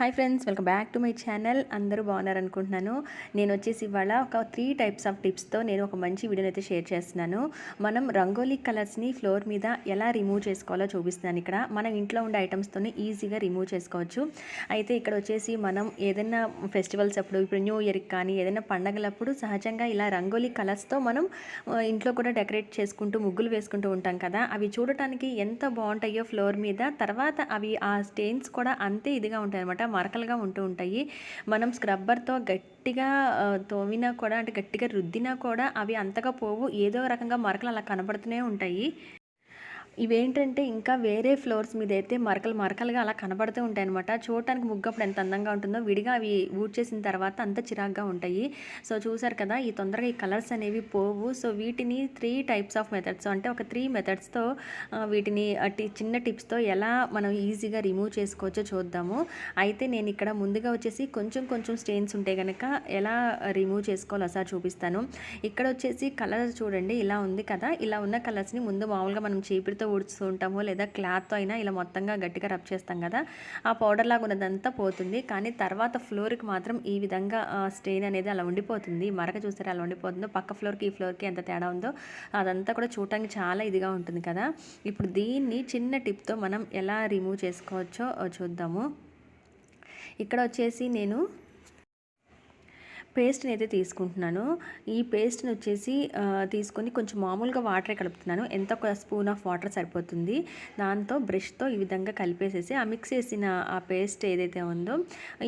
Hi friends, welcome back to my channel. అందరూ బాగున్నారనుకుంటున్నాను. నేను వచ్చేసి ఇవాళ ఒక 3 టైప్స్ ఆఫ్ టిప్స్తో నేను ఒక మంచి వీడియోని అయితే షేర్ చేస్తున్నాను. మనం రంగోలీ కలర్స్ని ఫ్లోర్ మీద ఎలా రిమూవ్ చేసుకోవాలో చూపిస్తున్నాను. ఇక్కడ మనం ఇంట్లో ఉండే ఐటమ్స్తోనే ఈజీగా రిమూవ్ చేసుకోవచ్చు. అయితే ఇక్కడ వచ్చేసి మనం ఏదైనా ఫెస్టివల్స్ అప్పుడు, ఇప్పుడు న్యూ ఇయర్కి కానీ ఏదైనా పండగలప్పుడు సహజంగా ఇలా రంగోలీ కలర్స్తో మనం ఇంట్లో కూడా డెకరేట్ చేసుకుంటూ ముగ్గులు వేసుకుంటూ ఉంటాం కదా. అవి చూడటానికి ఎంత బాగుంటాయో ఫ్లోర్ మీద, తర్వాత అవి ఆ స్టెయిన్స్ కూడా అంతే ఇదిగా ఉంటాయి అనమాట, మరకలుగా ఉంటూ ఉంటాయి. మనం స్క్రబ్బర్తో గట్టిగా తోమినా కూడా, అంటే గట్టిగా రుద్దినా కూడా అవి అంతగా పోవు. ఏదో రకంగా మరకలు అలా కనబడుతూనే ఉంటాయి. ఇవేంటంటే ఇంకా వేరే ఫ్లోర్స్ మీద అయితే మరకలు మరకలుగా అలా కనబడుతూ ఉంటాయన్నమాట. చూడటానికి ముగ్గప్పుడు ఎంత అందంగా ఉంటుందో, విడిగా అవి ఊడ్చేసిన తర్వాత అంత చిరాగ్గా ఉంటాయి. సో చూసారు కదా, ఈ తొందరగా ఈ కలర్స్ అనేవి పోవు. సో వీటిని 3 టైప్స్ ఆఫ్ మెథడ్స్, అంటే ఒక 3 మెథడ్స్తో వీటిని చిన్న టిప్స్తో ఎలా మనం ఈజీగా రిమూవ్ చేసుకోవచ్చో చూద్దాము. అయితే నేను ఇక్కడ ముందుగా వచ్చేసి కొంచెం కొంచెం స్టెయిన్స్ ఉంటే కనుక ఎలా రిమూవ్ చేసుకోవాలో ఒకసారి చూపిస్తాను. ఇక్కడ వచ్చేసి కలర్ చూడండి, ఇలా ఉంది కదా. ఇలా ఉన్న కలర్స్ని ముందు మామూలుగా మనం చీపిరితో ఊడుస్తూ ఉంటాము, లేదా క్లాత్తో అయినా ఇలా మొత్తంగా గట్టిగా రబ్ చేస్తాం కదా. ఆ పౌడర్ లాగా ఉన్నదంతా పోతుంది. కానీ తర్వాత ఫ్లోర్కి మాత్రం ఈ విధంగా స్టెయిన్ అనేది అలా ఉండిపోతుంది. మరక చూస్తే అలా ఉండిపోతుందో, పక్క ఫ్లోర్కి ఈ ఫ్లోర్కి ఎంత తేడా ఉందో అదంతా కూడా చూడటానికి చాలా ఇదిగా ఉంటుంది కదా. ఇప్పుడు దీన్ని చిన్న టిప్తో మనం ఎలా రిమూవ్ చేసుకోవచ్చో చూద్దాము. ఇక్కడ వచ్చేసి నేను పేస్ట్ని అయితే తీసుకుంటున్నాను. ఈ పేస్ట్ని వచ్చేసి తీసుకొని కొంచెం మామూలుగా వాటరే కలుపుతున్నాను. ఎంత ఒక స్పూన్ ఆఫ్ వాటర్ సరిపోతుంది. దాంతో బ్రష్తో ఈ విధంగా కలిపేసేసి ఆ మిక్స్ చేసిన ఆ పేస్ట్ ఏదైతే ఉందో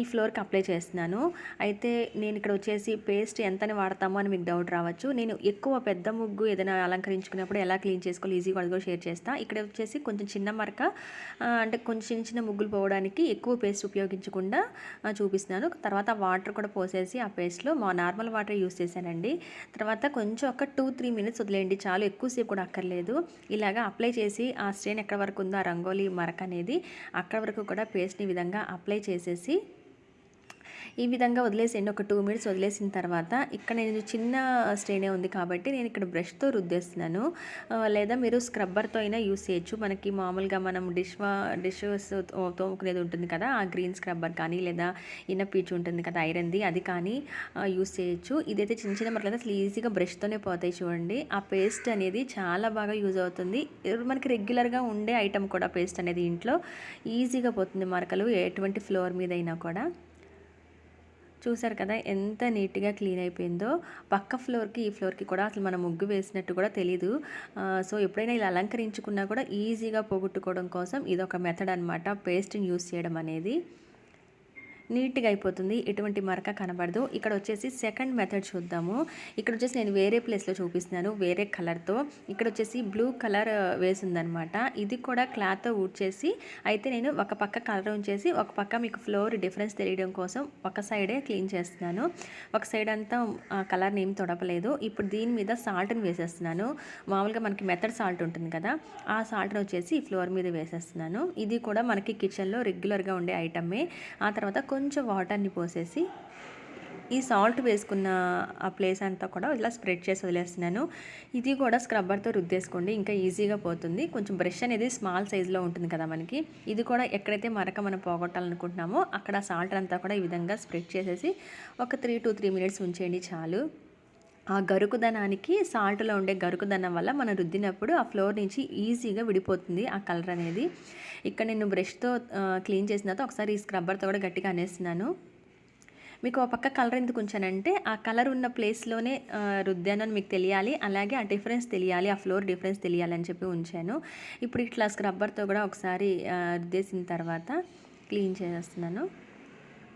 ఈ ఫ్లోర్కి అప్లై చేస్తున్నాను. అయితే నేను ఇక్కడ వచ్చేసి పేస్ట్ ఎంతని వాడతామో అని మీకు డౌట్ రావచ్చు. నేను ఎక్కువ పెద్ద ముగ్గు ఏదైనా అలంకరించుకున్నప్పుడు ఎలా క్లీన్ చేసుకోవాలి ఈజీగా అది కూడా షేర్ చేస్తాను. ఇక్కడ వచ్చేసి కొంచెం చిన్న మరక, అంటే కొంచెం చిన్న చిన్న ముగ్గులు పోవడానికి ఎక్కువ పేస్ట్ ఉపయోగించకుండా చూపిస్తున్నాను. తర్వాత వాటర్ కూడా పోసేసి ఆ పేస్ట్లో నార్మల్ వాటర్ యూస్ చేశానండి. తర్వాత కొంచెం ఒక 2-3 మినిట్స్ వదిలేయండి చాలు, ఎక్కువసేపు కూడా అక్కర్లేదు. ఇలాగా అప్లై చేసి ఆ స్టెయిన్ ఎక్కడ వరకు ఉందో ఆ రంగోలీ మరక అనేది అక్కడ వరకు కూడా పేస్ట్ని ఈ విధంగా అప్లై చేసేసి ఈ విధంగా వదిలేసేయండి. ఒక 2 మినిట్స్ వదిలేసిన తర్వాత ఇక్కడ నేను చిన్న స్టెయినే ఉంది కాబట్టి నేను ఇక్కడ బ్రష్తో రుద్దేస్తున్నాను. లేదా మీరు స్క్రబ్బర్తో అయినా యూస్ చేయొచ్చు. మనకి మామూలుగా మనం డిషెస్ తోముకునేది ఉంటుంది కదా, ఆ గ్రీన్ స్క్రబ్బర్ కానీ, లేదా పీచు ఉంటుంది కదా ఐరన్ది, అది కానీ యూస్ చేయొచ్చు. ఇదైతే చిన్న చిన్న మరకలు అసలు ఈజీగా బ్రష్తోనే పోతాయి చూడండి. ఆ పేస్ట్ అనేది చాలా బాగా యూజ్ అవుతుంది. మనకి రెగ్యులర్గా ఉండే ఐటమ్ కూడా పేస్ట్ అనేది ఇంట్లో ఈజీగా పోతుంది మరకలు, ఎటువంటి ఫ్లోర్ మీద అయినా కూడా. చూసారు కదా ఎంత నీట్గా క్లీన్ అయిపోయిందో. పక్క ఫ్లోర్కి ఈ ఫ్లోర్కి కూడా అసలు మనం ముగ్గు వేసినట్టు కూడా తెలీదు. సో ఎప్పుడైనా ఇలా అలంకరించుకున్నా కూడా ఈజీగా పోగొట్టుకోవడం కోసం ఇదొక మెథడ్ అనమాట, పేస్ట్ని యూస్ చేయడం అనేది. నీట్గా అయిపోతుంది, ఎటువంటి మరక కనబడదు. ఇక్కడ వచ్చేసి సెకండ్ మెథడ్ చూద్దాము. ఇక్కడ వచ్చేసి నేను వేరే ప్లేస్లో చూపిస్తున్నాను, వేరే కలర్తో. ఇక్కడ వచ్చేసి బ్లూ కలర్ వేసిందనమాట. ఇది కూడా క్లాత్తో ఊడ్చేసి, అయితే నేను ఒక పక్క కలర్ ఉంచేసి ఒక పక్క మీకు ఫ్లోర్ డిఫరెన్స్ తెలియడం కోసం ఒక సైడే క్లీన్ చేస్తున్నాను. ఒక సైడ్ అంతా కలర్ని ఏం తొడపలేదు. ఇప్పుడు దీని మీద సాల్ట్ని వేసేస్తున్నాను. మామూలుగా మనకి మెథడ్ సాల్ట్ ఉంటుంది కదా, ఆ సాల్ట్ని వచ్చేసి ఫ్లోర్ మీద వేసేస్తున్నాను. ఇది కూడా మనకి కిచెన్లో రెగ్యులర్గా ఉండే ఐటమే. ఆ తర్వాత కొంచెం వాటర్ని పోసేసి ఈ సాల్ట్ వేసుకున్న ఆ ప్లేస్ అంతా కూడా ఇలా స్ప్రెడ్ చేసి వదిలేస్తున్నాను. ఇది కూడా స్క్రబ్బర్తో రుద్దేసుకోండి, ఇంకా ఈజీగా పోతుంది. కొంచెం బ్రష్ అనేది స్మాల్ సైజులో ఉంటుంది కదా మనకి. ఇది కూడా ఎక్కడైతే మరక మనం పోగొట్టాలనుకుంటున్నామో అక్కడ సాల్ట్ అంతా కూడా ఈ విధంగా స్ప్రెడ్ చేసేసి ఒక 3 మినిట్స్ ఉంచేయండి చాలు. ఆ గరుకుదనానికి, సాల్ట్లో ఉండే గరుకుదనం వల్ల మనం రుద్దినప్పుడు ఆ ఫ్లోర్ నుంచి ఈజీగా విడిపోతుంది ఆ కలర్ అనేది. ఇక్కడ నేను బ్రష్తో క్లీన్ చేసిన తర్వాత ఒకసారి ఈ స్క్రబ్బర్తో కూడా గట్టిగా అనేస్తున్నాను. మీకు ఆ పక్క కలర్ ఎందుకు ఉంచానంటే ఆ కలర్ ఉన్న ప్లేస్లోనే రుద్దాను అని మీకు తెలియాలి, అలాగే ఆ డిఫరెన్స్ తెలియాలి, ఆ ఫ్లోర్ డిఫరెన్స్ తెలియాలని చెప్పి ఉంచాను. ఇప్పుడు ఇట్లా స్క్రబ్బర్తో కూడా ఒకసారి రుద్దేసిన తర్వాత క్లీన్ చేసేస్తున్నాను.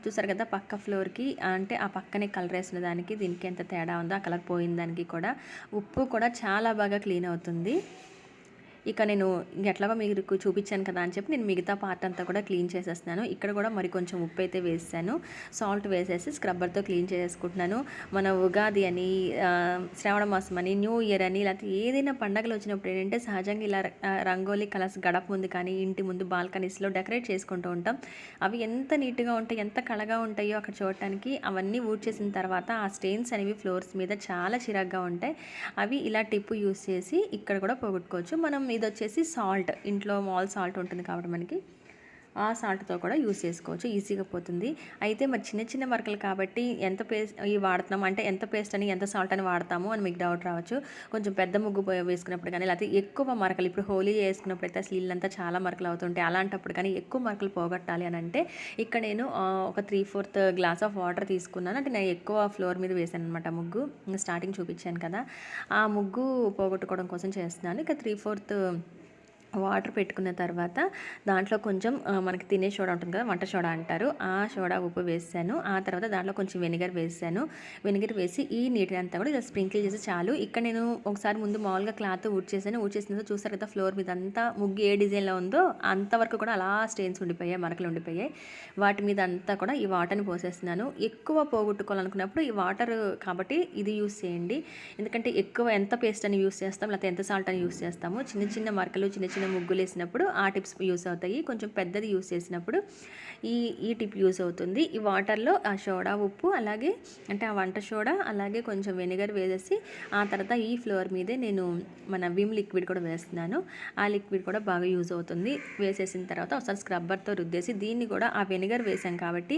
చూసారు కదా పక్క ఫ్లోర్కి, అంటే ఆ పక్కనే కలర్ వేసిన దానికి దీనికి ఎంత తేడా ఉందో, ఆ కలర్ పోయిన దానికి కూడా. ఉప్పు కూడా చాలా బాగా క్లీన్ అవుతుంది. ఇక నేను ఎట్లాగో మీకు చూపించాను కదా అని చెప్పి నేను మిగతా పార్ట్ అంతా కూడా క్లీన్ చేసేస్తున్నాను. ఇక్కడ కూడా మరి కొంచెం ఉప్పు అయితే వేసాను, సాల్ట్ వేసేసి స్క్రబ్బర్తో క్లీన్ చేసుకుంటున్నాను. మన ఉగాది అని, శ్రావణ మాసం అని, న్యూ ఇయర్ అని, లేకపోతే ఏదైనా పండగలు వచ్చినప్పుడు ఏంటంటే సహజంగా ఇలా రంగోలీ కలర్స్ గడప ముందు కానీ, ఇంటి ముందు బాల్కనీస్లో డెకరేట్ చేసుకుంటూ ఉంటాం. అవి ఎంత నీట్గా ఉంటాయి, ఎంత కళగా ఉంటాయో అక్కడ చూడటానికి. అవన్నీ ఊడ్చేసిన తర్వాత ఆ స్టెయిన్స్ అనేవి ఫ్లోర్స్ మీద చాలా చిరాగ్గా ఉంటాయి. అవి ఇలా టిప్పు యూస్ చేసి ఇక్కడ కూడా పోగొట్టుకోవచ్చు మనం. ఇది వచ్చేసి సాల్ట్, ఇంట్లో మాల్ సాల్ట్ ఉంటుంది కాబట్టి మనకి ఆ సాల్ట్తో కూడా యూస్ చేసుకోవచ్చు, ఈజీగా పోతుంది. అయితే మరి చిన్న చిన్న మరకలు కాబట్టి ఎంత పేస్ట్ ఇవి వాడుతున్నాము అంటే ఎంత పేస్ట్ అని ఎంత సాల్ట్ అని వాడతాము అని మీకు డౌట్ రావచ్చు. కొంచెం పెద్ద ముగ్గు వేసుకున్నప్పుడు కానీ లేకపోతే ఎక్కువ మరకలు ఇప్పుడు హోలీ వేసుకున్నప్పుడు అయితే అసలు ఇల్లంతా చాలా మరకలు అవుతుంటాయి. అలాంటప్పుడు కానీ ఎక్కువ మరకలు పోగొట్టాలి అని అంటే ఇక్కడ నేను ఒక 3/4 గ్లాస్ ఆఫ్ వాటర్ తీసుకున్నాను. అంటే నేను ఎక్కువ ఫ్లోర్ మీద వేసాను అనమాట ముగ్గు. స్టార్టింగ్ చూపించాను కదా, ఆ ముగ్గు పోగొట్టుకోవడం కోసం చేస్తున్నాను. ఇక 3/4 వాటర్ పెట్టుకున్న తర్వాత దాంట్లో కొంచెం మనకి తినే సోడా ఉంటుంది కదా, వంట సోడా అంటారు, ఆ సోడా ఉప్పు వేసాను. ఆ తర్వాత దాంట్లో కొంచెం వెనిగర్ వేసాను. వెనిగర్ వేసి ఈ నీటిని అంతా కూడా ఇలా స్ప్రింకిల్ చేసి చాలు. ఇక్కడ నేను ఒకసారి ముందు మామూలుగా క్లాత్ ఊడ్చేసాను. ఊడ్చేసిన చూసారు కదా ఫ్లోర్ మీద అంతా ముగ్గు ఏ డిజైన్లో ఉందో అంతవరకు కూడా అలా స్టెయిన్స్ ఉండిపోయాయి, మరకలు ఉండిపోయాయి. వాటి మీద అంతా కూడా ఈ వాటర్ని పోసేస్తున్నాను. ఎక్కువ పోగొట్టుకోవాలనుకున్నప్పుడు ఈ వాటర్ కాబట్టి ఇది యూస్ చేయండి. ఎందుకంటే ఎక్కువ ఎంత పేస్ట్ అని యూస్ చేస్తాం లేకపోతే ఎంత సాల్ట్ అని యూస్ చేస్తాము, చిన్న చిన్న మరకలు చిన్న చిన్న ముగ్గులు వేసినప్పుడు ఆ టిప్స్ యూస్ అవుతాయి. కొంచెం పెద్దది యూస్ చేసినప్పుడు ఈ టిప్ యూస్ అవుతుంది. ఈ వాటర్లో ఆ సోడా ఉప్పు అలాగే అంటే ఆ వంట సోడా అలాగే కొంచెం వెనిగర్ వేసేసి ఆ తర్వాత ఈ ఫ్లోర్ మీదే నేను మన విమ్ లిక్విడ్ కూడా వేస్తున్నాను. ఆ లిక్విడ్ కూడా బాగా యూజ్ అవుతుంది. వేసేసిన తర్వాత ఒకసారి స్క్రబ్బర్తో రుద్దేసి దీన్ని కూడా ఆ వెనిగర్ వేసాం కాబట్టి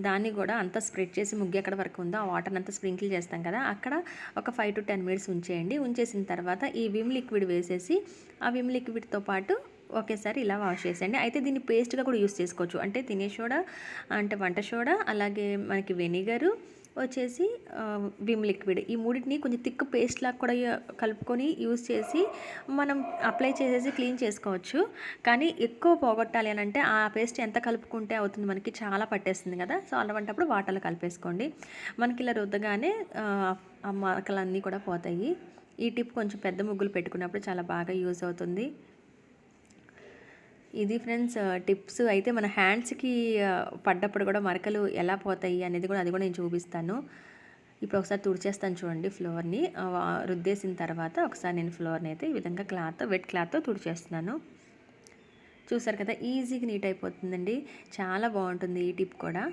దాన్ని కూడా అంతా స్ప్రెడ్ చేసి ముగ్గు ఎక్కడ వరకు ఉందో ఆ వాటర్ని అంతా స్ప్రింకిల్ చేస్తాం కదా, అక్కడ ఒక 5 to 10 minutes ఉంచేయండి. ఉంచేసిన తర్వాత ఈ విమ్ లిక్విడ్ వేసేసి ఆ విమ్ లిక్విడ్తో పాటు ఒకేసారి ఇలా వాష్ చేసేయండి. అయితే దీన్ని పేస్ట్గా కూడా యూస్ చేసుకోవచ్చు. అంటే తినే సోడా అంటే వంట సోడా అలాగే మనకి వెనిగరు వచ్చేసి విమ్ లిక్విడ్, ఈ మూడింటిని కొంచెం థిక్ పేస్ట్ లాగా కూడా కలుపుకొని యూస్ చేసి మనం అప్లై చేసేసి క్లీన్ చేసుకోవచ్చు. కానీ ఎక్కువ పోగొట్టాలి అని అంటే ఆ పేస్ట్ ఎంత కలుపుకుంటే అవుతుంది, మనకి చాలా పట్టేస్తుంది కదా. సో అలాంటప్పుడు వాటర్లో కలిపేసుకోండి. మనకి ఇలా రుద్దగానే ఆ మరకలన్నీ కూడా పోతాయి. ఈ టిప్ కొంచెం పెద్ద ముగ్గులు పెట్టుకున్నప్పుడు చాలా బాగా యూజ్ అవుతుంది. ఇది ఫ్రెండ్స్ టిప్స్. అయితే మన హ్యాండ్స్కి పడ్డప్పుడు కూడా మరకలు ఎలా పోతాయి అనేది కూడా అది కూడా నేను చూపిస్తాను. ఇప్పుడు ఒకసారి తుడిచేస్తాను చూడండి ఫ్లోర్ని. రుద్దేసిన తర్వాత ఒకసారి నేను ఫ్లోర్ని అయితే ఈ విధంగా వెట్ క్లాత్తో తుడిచేస్తున్నాను. చూసారు కదా, ఈజీగా నీట్ అయిపోతుందండి. చాలా బాగుంటుంది ఈ టిప్ కూడా.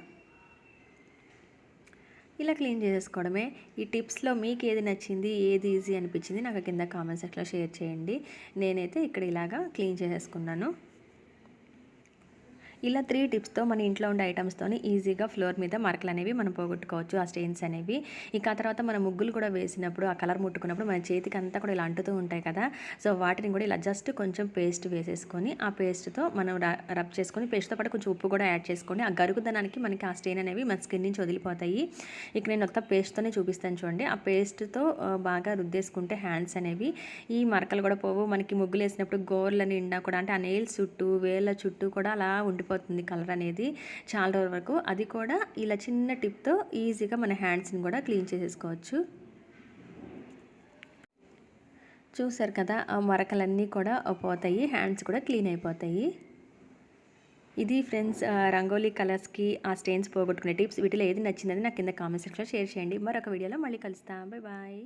ఇలా క్లీన్ చేసేసుకోవడమే. ఈ టిప్స్లో మీకు ఏది నచ్చింది, ఏది ఈజీ అనిపించింది నాకు కింద కామెంట్ సెక్షన్లో షేర్ చేయండి. నేనైతే ఇక్కడ ఇలాగా క్లీన్ చేసేసుకున్నాను. ఇలా 3 టిప్స్తో మన ఇంట్లో ఉండే ఐటమ్స్తోని ఈజీగా ఫ్లోర్ మీద మరకలు అనేవి మనం పోగొట్టుకోవచ్చు, ఆ స్టెయిన్స్ అనేవి. ఇక ఆ తర్వాత మన ముగ్గులు కూడా వేసినప్పుడు ఆ కలర్ ముట్టుకున్నప్పుడు మన చేతికి అంతా కూడా ఇలా అంటుతూ ఉంటాయి కదా. సో వాటిని కూడా ఇలా జస్ట్ కొంచెం పేస్ట్ వేసేసుకొని ఆ పేస్ట్తో మనం రబ్ చేసుకొని, పేస్ట్తో పాటు కొంచెం ఉప్పు కూడా యాడ్ చేసుకొని ఆ గరుగుదనానికి మనకి ఆ స్టెయిన్ అనేవి మన స్కిన్ నుంచి వదిలిపోతాయి. ఇక నేను ఒక పేస్ట్తోనే చూపిస్తాను చూడండి. ఆ పేస్ట్తో బాగా రుద్దేసుకుంటే హ్యాండ్స్ అనేవి ఈ మరకలు కూడా పోవు. మనకి ముగ్గులు వేసినప్పుడు గోర్ల నిండా కూడా అంటే ఆ నెయిల్స్ చుట్టూ వేళ్ళ చుట్టూ కూడా అలా ఉండిపోతుంది కలర్ అనేది చాలా రోజుల వరకు. అది కూడా ఇలా చిన్న టిప్తో ఈజీగా మన హ్యాండ్స్ని కూడా క్లీన్ చేసేసుకోవచ్చు. చూసారు కదా, ఆ మరకలన్నీ కూడా పోతాయి, హ్యాండ్స్ కూడా క్లీన్ అయిపోతాయి. ఇది ఫ్రెండ్స్ రంగోలీ కలర్స్కి ఆ స్టెయిన్స్ పోగొట్టుకునే టిప్స్. వీటిలో ఏది నచ్చిందని నాకు కింద కామెంట్ సెక్షన్లో షేర్ చేయండి. మరొక వీడియోలో మళ్ళీ కలుస్తాం. Bye bye.